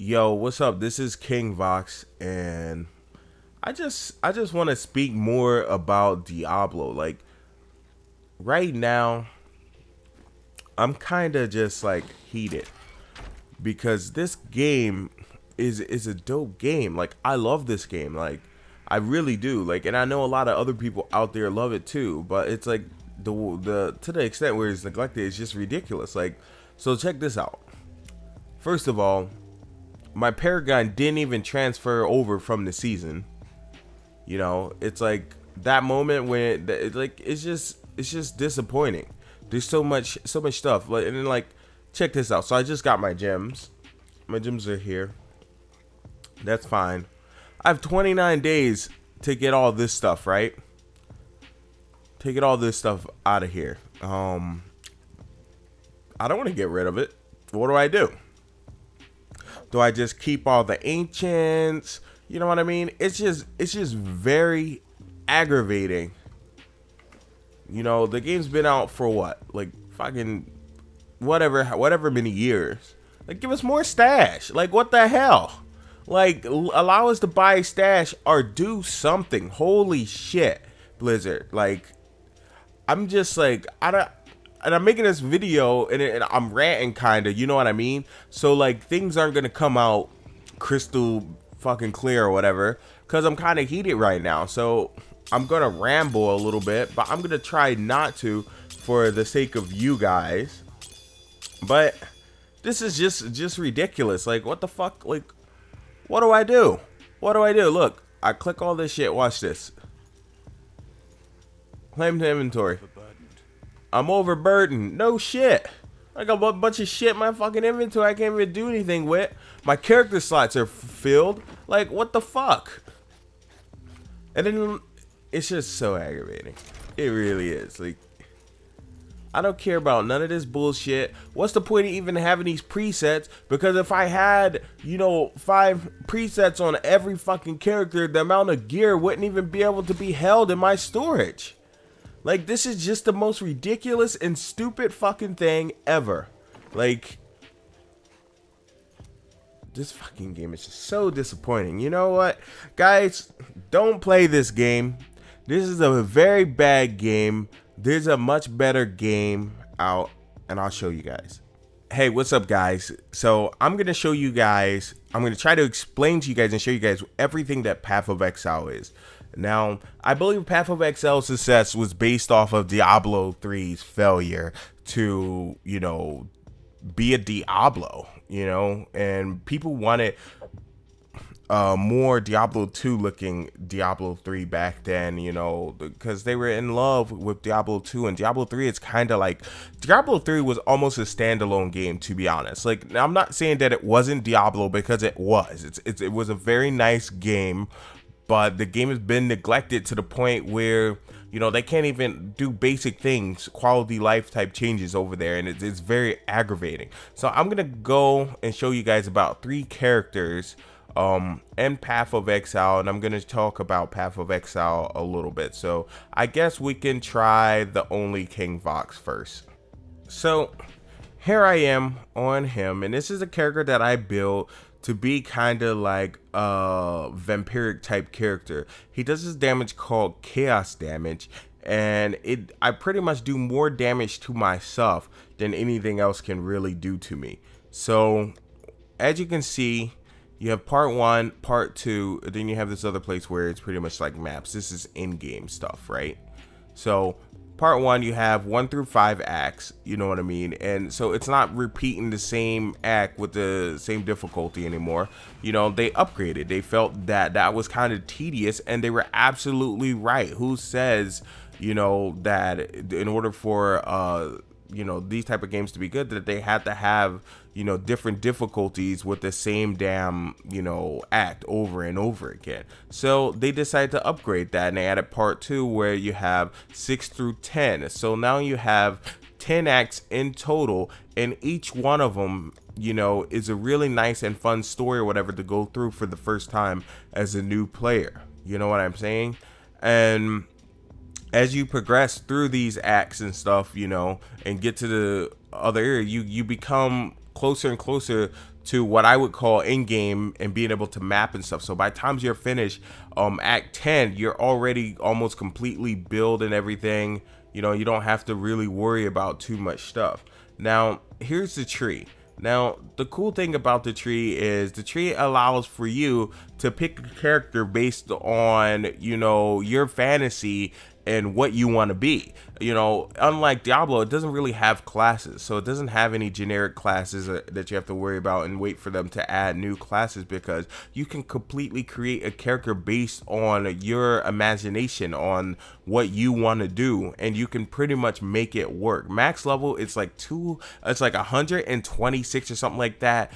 Yo, what's up? This is King Vox, and I just want to speak more about Diablo. Like right now, I'm kind of just like heated because this game is a dope game. Like I love this game. Like I really do. Like, and I know a lot of other people out there love it too. But it's like the to the extent where it's neglected, it's just ridiculous. Like, so check this out. First of all, my Paragon didn't even transfer over from the season. You know, it's like that moment when it's just disappointing. There's so much stuff. Like, and then like, check this out. So I just got my gems. My gems are here. That's fine. I have 29 days to get all this stuff, right? To get all this stuff out of here. I don't want to get rid of it. What do? Do I just keep all the ancients? You know what I mean? It's just very aggravating. You know, the game's been out for what? Like fucking whatever many years. Like, give us more stash. Like, what the hell? Like, allow us to buy stash or do something. Holy shit, Blizzard. Like, I'm just like, and I'm making this video and I'm ranting kind of, you know what I mean? So like things aren't going to come out crystal fucking clear or whatever because I'm kind of heated right now. So I'm going to ramble a little bit, but I'm going to try not to for the sake of you guys. But this is just ridiculous. Like, what the fuck? Like, what do I do? What do I do? Look, I click all this shit. Watch this. Claim to inventory. I'm overburdened. No shit. I got a bunch of shit in my fucking inventory I can't even do anything with. My character slots are filled. Like, what the fuck? And then it's just so aggravating. It really is. Like, I don't care about none of this bullshit. What's the point of even having these presets? Because if I had, you know, 5 presets on every fucking character, the amount of gear wouldn't even be able to be held in my storage. Like, this is just the most ridiculous and stupid fucking thing ever. Like, this fucking game is just so disappointing. You know what? Guys, don't play this game. This is a very bad game. There's a much better game out, and I'll show you guys. Hey, what's up, guys? So I'm going to show you guys, I'm going to try to explain to you guys and show you guys everything that Path of Exile is. Now, I believe Path of Exile's success was based off of Diablo 3's failure to, you know, be a Diablo, you know, and people wanted more Diablo 2 looking Diablo 3 back then, you know, because they were in love with Diablo 2, and Diablo 3 is kind of like, Diablo 3 was almost a standalone game, to be honest. Like, now I'm not saying that it wasn't Diablo, because it was. It was a very nice game, but the game has been neglected to the point where, you know, they can't even do basic things, quality life type changes over there, and it's very aggravating. So I'm gonna go and show you guys about 3 characters and Path of Exile, and I'm gonna talk about Path of Exile a little bit. So I guess we can try the only King Vox first. So here I am on him, and this is a character that I built to be kind of like a vampiric type character. He does this damage called chaos damage, and I pretty much do more damage to myself than anything else can really do to me. So as you can see, you have part 1, part 2, and then you have this other place where it's pretty much like maps. This is in-game stuff, right? So part 1, you have 1 through 5 acts, you know what I mean? And so it's not repeating the same act with the same difficulty anymore. You know, they upgraded. They felt that that was kind of tedious, and they were absolutely right. Who says, you know, that in order for you know, these type of games to be good, that they had to have, you know, different difficulties with the same damn, you know, act over and over again. So they decided to upgrade that, and they added part 2 where you have 6 through 10. So now you have 10 acts in total, and each one of them, you know, is a really nice and fun story or whatever to go through for the first time as a new player. You know what I'm saying? And as you progress through these acts and stuff, you know, and get to the other area, you become closer and closer to what I would call in-game and being able to map and stuff. So by the time you're finished Act 10, you're already almost completely built and everything. You know, you don't have to really worry about too much stuff. Now, here's the tree. Now, the cool thing about the tree is the tree allows for you to pick a character based on, you know, your fantasy and what you want to be. You know, unlike Diablo, it doesn't really have classes, so it doesn't have any generic classes that you have to worry about and wait for them to add new classes, because you can completely create a character based on your imagination, on what you want to do, and you can pretty much make it work. Max level, it's like 126 or something like that.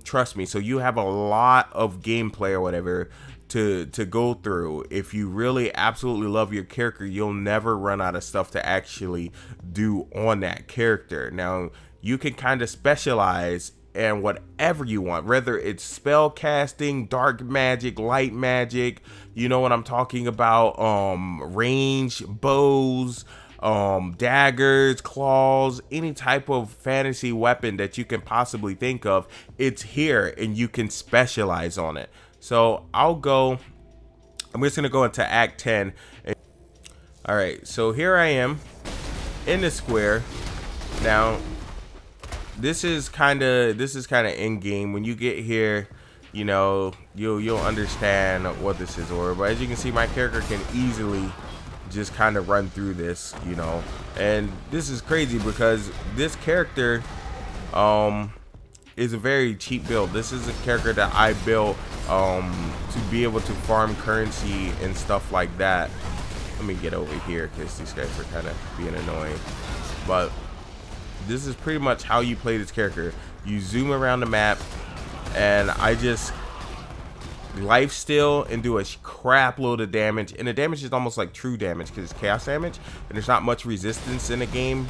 Trust me. So you have a lot of gameplay or whatever to go through. If you really absolutely love your character, you'll never run out of stuff to actually do on that character. Now, you can kind of specialize in whatever you want, whether it's spell casting, dark magic, light magic, you know what I'm talking about, range, bows, daggers, claws, any type of fantasy weapon that you can possibly think of, it's here and you can specialize on it. So I'm just gonna go into Act 10. All right, so here I am in the square. Now, this is kind of in game. When you get here, you know, you'll understand what this is. But as you can see, my character can easily just kind of run through this, you know. And this is crazy because this character is a very cheap build. This is a character that I built to be able to farm currency and stuff like that. Let me get over here because these guys are kind of being annoying. But this is pretty much how you play this character. You zoom around the map, and I just lifesteal and do a crap load of damage, and the damage is almost like true damage because it's chaos damage, and there's not much resistance in the game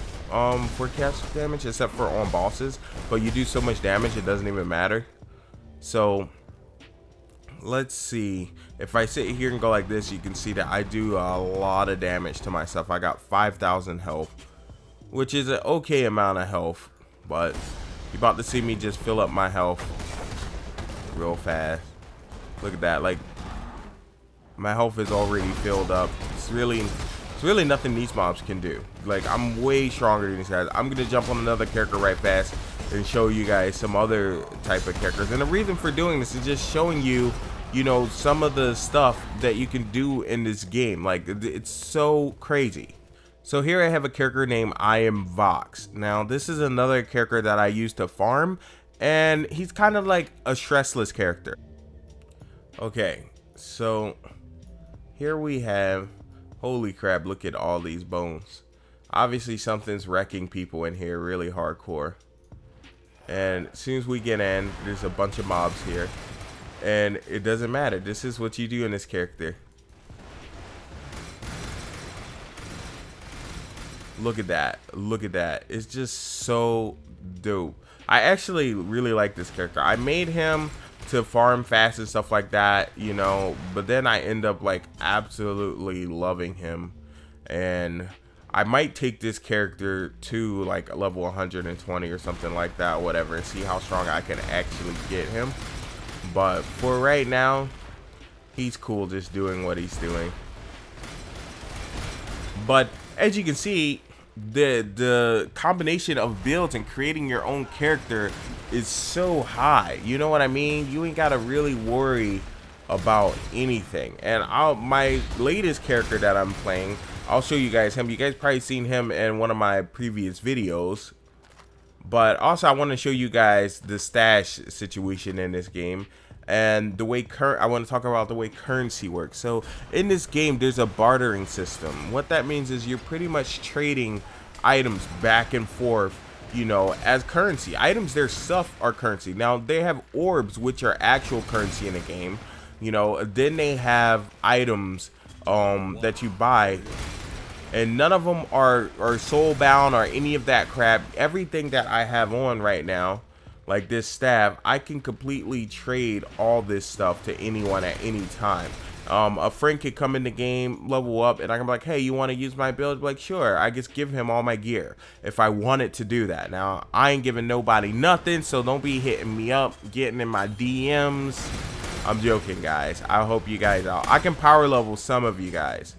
for chaos damage except for on bosses, but you do so much damage it doesn't even matter. So let's see, if I sit here and go like this, you can see that I do a lot of damage to myself. I got 5,000 health, which is an okay amount of health, but you're about to see me just fill up my health real fast. Look at that, like my health is already filled up. It's really nothing these mobs can do. Like, I'm way stronger than these guys. I'm gonna jump on another character right fast and show you guys some other type of characters. And the reason for doing this is just showing you, you know, some of the stuff that you can do in this game. Like, it's so crazy. So here I have a character named I Am Vox. Now, this is another character that I use to farm, and he's kind of like a stressless character. Okay, so here we have, holy crap, look at all these bones. Obviously something's wrecking people in here really hardcore. And as soon as we get in, there's a bunch of mobs here. And it doesn't matter. This is what you do in this character. Look at that. Look at that. It's just so dope. I actually really like this character. I made him to farm fast and stuff like that, you know, but then I end up like absolutely loving him, and I might take this character to like level 120 or something like that, whatever, and see how strong I can actually get him. But for right now, he's cool just doing what he's doing. But as you can see, the combination of builds and creating your own character is so high. You know what I mean? You ain't gotta really worry about anything. And my latest character that I'm playing, I'll show you guys him. You guys probably seen him in one of my previous videos. But also I want to show you guys the stash situation in this game, and the way I want to talk about the way currency works. So in this game, there's a bartering system. What that means is you're pretty much trading items back and forth, you know, as currency. Items, their stuff are currency. Now they have orbs, which are actual currency in the game, you know. Then they have items that you buy, and none of them are soul bound or any of that crap. Everything that I have on right now, like this staff, I can completely trade all this stuff to anyone at any time. A friend could come in the game, level up, and I can be like, hey, you want to use my build? Like, sure. I just give him all my gear if I wanted to do that. Now, I ain't giving nobody nothing, so don't be hitting me up, getting in my DMs. I'm joking, guys. I hope you guys out. I can power level some of you guys.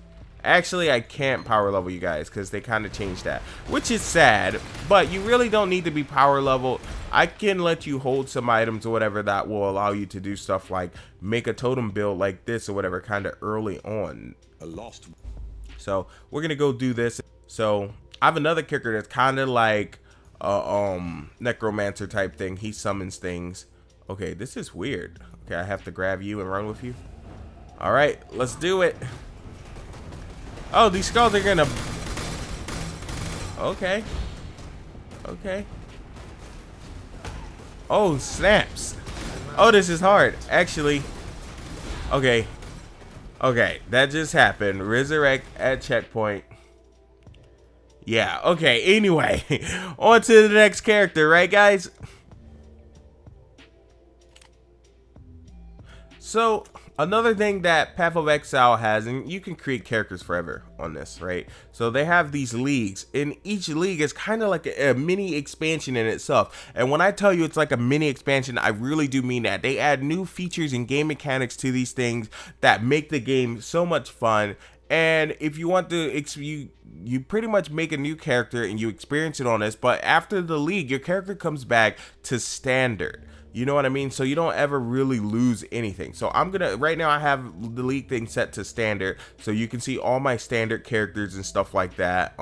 Actually, I can't power level you guys because they kind of changed that, which is sad, but you really don't need to be power level. I can let you hold some items or whatever that will allow you to do stuff like make a totem build like this or whatever kind of early on. So we're going to go do this. So I have another character that's kind of like a necromancer type thing. He summons things. Okay, this is weird. Okay, I have to grab you and run with you. All right, let's do it. Oh, these skulls are gonna... Okay. Okay. Oh, snaps. Oh, this is hard. Actually. Okay. Okay, that just happened. Resurrect at checkpoint. Yeah, okay. Anyway, on to the next character, right, guys? So, another thing that Path of Exile has, and you can create characters forever on this, right? So they have these leagues, and each league is kind of like a mini expansion in itself. And when I tell you it's like a mini expansion, I really do mean that. They add new features and game mechanics to these things that make the game so much fun. And if you want to, you pretty much make a new character and you experience it on this, but after the league, your character comes back to standard. You know what I mean? So you don't ever really lose anything. So I'm gonna, right now I have the league thing set to standard, so you can see all my standard characters and stuff like that.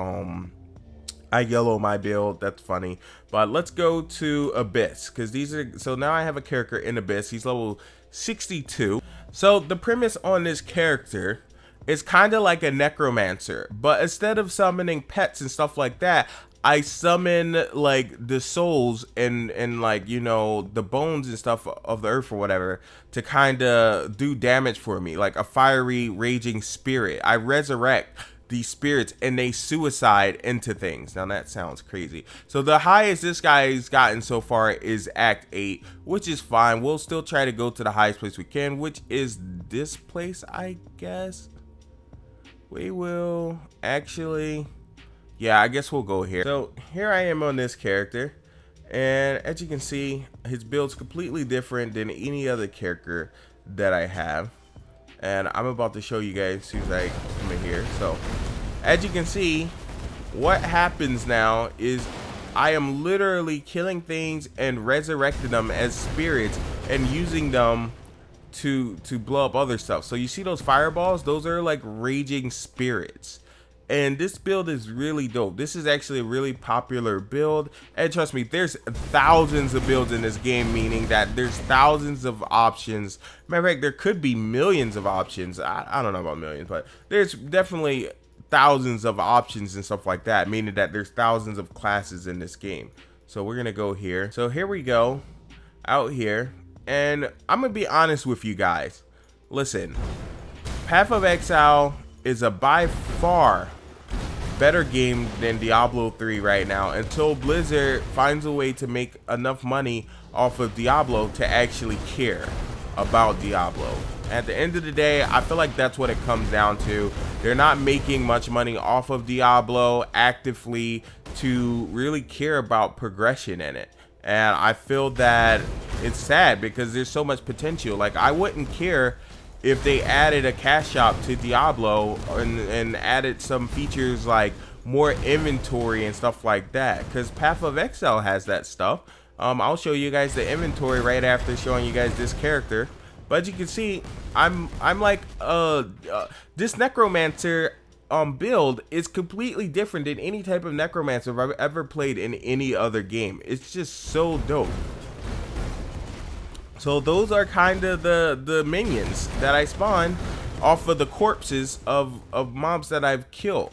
I yellow my build, that's funny. But let's go to Abyss, because these are, so now I have a character in Abyss. He's level 62. So the premise on this character is kind of like a necromancer, but instead of summoning pets and stuff like that, I summon like the souls and like, you know, the bones and stuff of the earth or whatever to kind of do damage for me, like a fiery raging spirit. I resurrect these spirits and they suicide into things. Now that sounds crazy. So the highest this guy's gotten so far is Act 8, which is fine. We'll still try to go to the highest place we can, which is this place, I guess. We will actually... Yeah, I guess we'll go here. So here I am on this character, and as you can see, his build's completely different than any other character that I have. And I'm about to show you guys as soon as I come in here. So as you can see, what happens now is I am literally killing things and resurrecting them as spirits and using them to blow up other stuff. So you see those fireballs? Those are like raging spirits. And this build is really dope. This is actually a really popular build. And trust me, there's thousands of builds in this game, meaning that there's thousands of options. Matter of fact, there could be millions of options. I don't know about millions, but there's definitely thousands of options and stuff like that, meaning that there's thousands of classes in this game. So we're going to go here. So here we go out here. And I'm going to be honest with you guys. Listen, Path of Exile is a by far better game than Diablo 3 right now, until Blizzard finds a way to make enough money off of Diablo to actually care about Diablo. At the end of the day, I feel like that's what it comes down to. They're not making much money off of Diablo actively to really care about progression in it. And I feel that it's sad because there's so much potential. Like, I wouldn't care if they added a cash shop to Diablo and added some features like more inventory and stuff like that, because Path of Exile has that stuff. I'll show you guys the inventory right after showing you guys this character. But you can see, I'm like this necromancer build is completely different than any type of necromancer I've ever played in any other game. It's just so dope. So those are kind of the minions that I spawn off of the corpses of mobs that I've killed.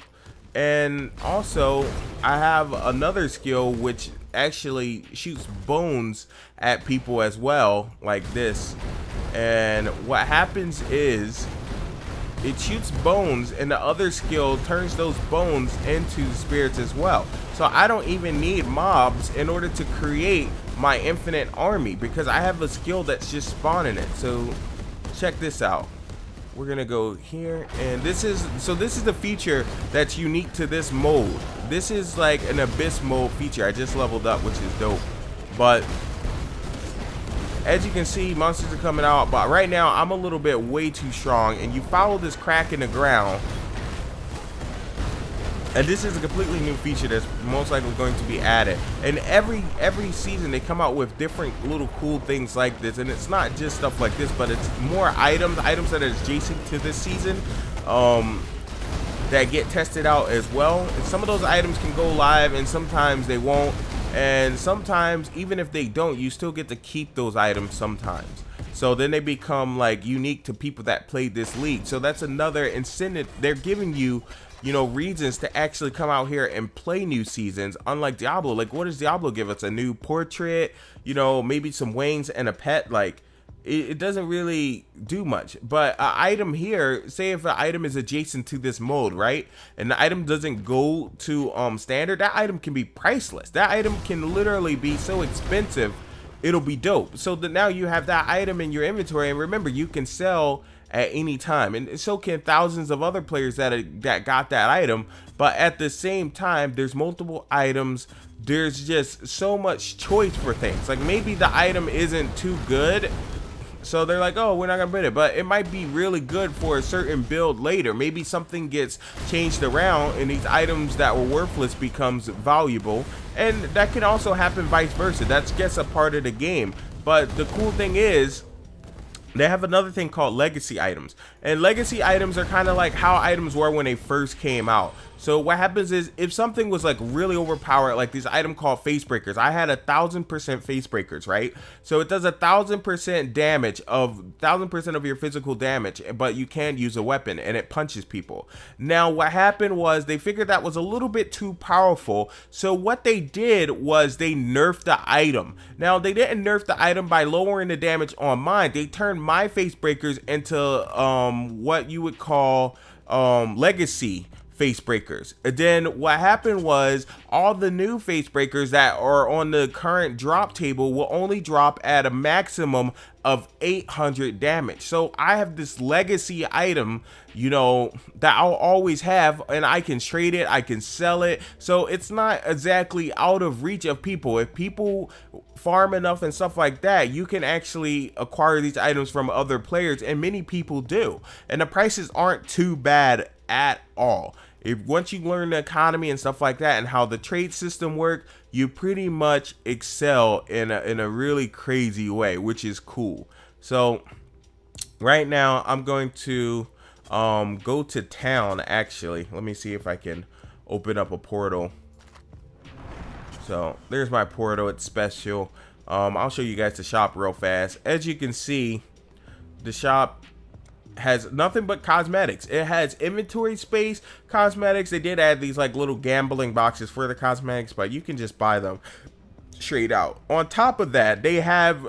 And also I have another skill which actually shoots bones at people as well, like this. And what happens is it shoots bones, and the other skill turns those bones into spirits as well. So I don't even need mobs in order to create my infinite army, because I have a skill that's just spawning it. So check this out. we're gonna go here, and this is the feature that's unique to this mode. This is like an abyss mode feature. I just leveled up, which is dope. But as you can see, monsters are coming out, but right now I'm a little bit way too strong, and you follow this crack in the ground. And this is a completely new feature that's most likely going to be added. And every season they come out with different little cool things like this. And it's not just stuff like this, but it's more items that are adjacent to this season that get tested out as well. And some of those items can go live and sometimes they won't. And sometimes, even if they don't, you still get to keep those items sometimes. So then they become like unique to people that played this league. So that's another incentive. They're giving you, you know, reasons to actually come out here and play new seasons. Unlike Diablo, like what does Diablo give us? A new portrait, you know, maybe some wings and a pet. Like it doesn't really do much. But an item here, say if an item is adjacent to this mode, right, and the item doesn't go to standard, that item can be priceless. That item can literally be so expensive, it'll be dope. So that now you have that item in your inventory, and remember, you can sell at any time, and so can thousands of other players that got that item. But at the same time, there's multiple items. There's just so much choice for things. Like maybe the item isn't too good, so they're like, oh, we're not gonna put it, but it might be really good for a certain build later. Maybe something gets changed around and these items that were worthless becomes valuable, and that can also happen vice versa. That's just a part of the game. But the cool thing is, they have another thing called legacy items, and legacy items are kind of like how items were when they first came out. So what happens is, if something was like really overpowered, like this item called face breakers, I had 1000% face breakers, right? So it does 1000% damage of 1000% of your physical damage, but you can use a weapon and it punches people. Now what happened was they figured that was a little bit too powerful, so what they did was they nerfed the item. Now they didn't nerf the item by lowering the damage on mine. They turned my face breakers into what you would call legacy face breakers. And then what happened was all the new face breakers that are on the current drop table will only drop at a maximum of 800 damage. So I have this legacy item, you know, that I'll always have, and I can trade it, I can sell it, so it's not exactly out of reach of people. If people farm enough and stuff like that, you can actually acquire these items from other players, and many people do, and the prices aren't too bad at all. If once you learn the economy and stuff like that and how the trade system work, you pretty much excel in a really crazy way, which is cool. So right now I'm going to go to town. Actually, let me see if I can open up a portal. So there's my portal. It's special. I'll show you guys the shop real fast. As you can see, the shop has nothing but cosmetics. It has inventory space, cosmetics. They did add these like little gambling boxes for the cosmetics, but you can just buy them straight out. On top of that, they have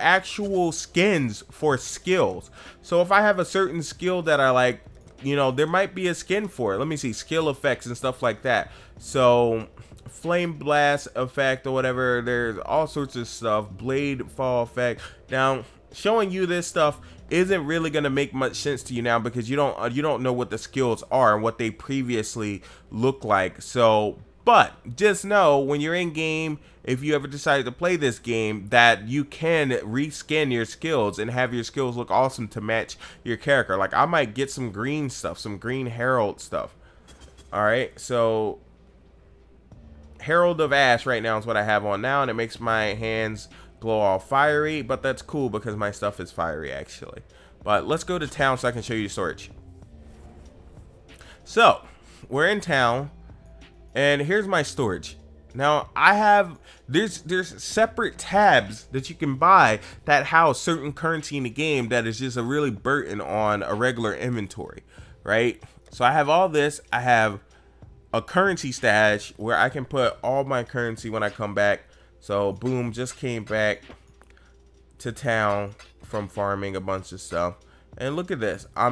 actual skins for skills. So if I have a certain skill that I like, you know, there might be a skin for it. Let me see, skill effects and stuff like that. So flame blast effect or whatever, there's all sorts of stuff. Blade fall effect. Now showing you this stuff isn't really going to make much sense to you now, because you don't know what the skills are and what they previously look like. So but just know, when you're in game, if you ever decide to play this game, that you can reskin your skills and have your skills look awesome to match your character. Like I might get some green stuff, some green herald stuff. All right, so Herald of Ash right now is what I have on now, and it makes my hands glow all fiery, but that's cool because my stuff is fiery actually. But let's go to town so I can show you storage. So we're in town, and here's my storage. Now I have, there's separate tabs that you can buy that house certain currency in the game that is just a really burden on a regular inventory, right? So I have all this. I have a currency stash where I can put all my currency when I come back. So boom, just came back to town from farming a bunch of stuff, and look at this. I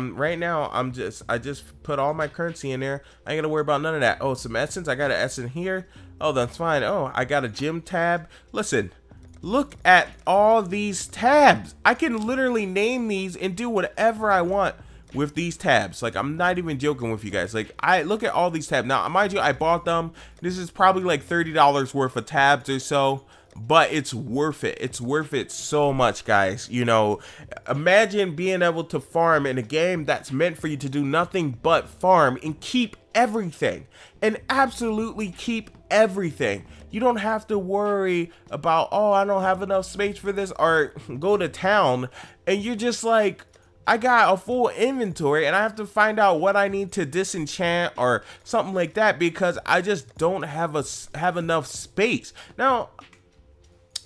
just put all my currency in there. I ain't gonna worry about none of that. Oh, some essence. I got an essence here. Oh, that's fine. Oh, I got a gym tab. Listen, look at all these tabs. I can literally name these and do whatever I want with these tabs. Like, I'm not even joking with you guys. Like, I look at all these tabs. Now, mind you, I bought them. This is probably like $30 worth of tabs or so, but it's worth it. It's worth it so much, guys. You know, imagine being able to farm in a game that's meant for you to do nothing but farm and keep everything, and absolutely keep everything. You don't have to worry about, oh, I don't have enough space for this, or go to town and you're just like, I got a full inventory and I have to find out what I need to disenchant or something like that because I just don't have enough space. Now,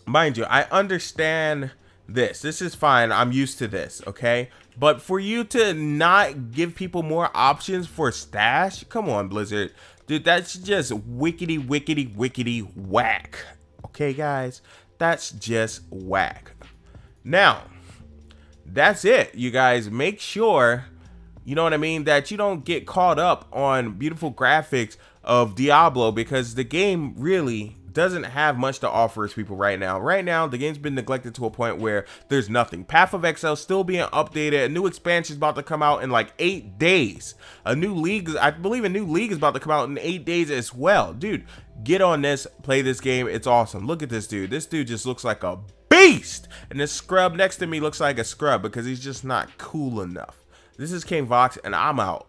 mind you, I understand this. This is fine. I'm used to this, okay? But for you to not give people more options for stash, come on, Blizzard. Dude, that's just wickety, wickety, wickety whack. Okay, guys? That's just whack. Now, that's it, you guys. Make sure, you know what I mean, that you don't get caught up on beautiful graphics of Diablo, because the game really doesn't have much to offer its people right now. Right now, the game's been neglected to a point where there's nothing. Path of Exile still being updated. A new expansion is about to come out in like 8 days. A new league, I believe a new league is about to come out in 8 days as well. Dude, get on this, play this game. It's awesome. Look at this dude. This dude just looks like a beast. And this scrub next to me looks like a scrub because he's just not cool enough. This is King Vox, and I'm out.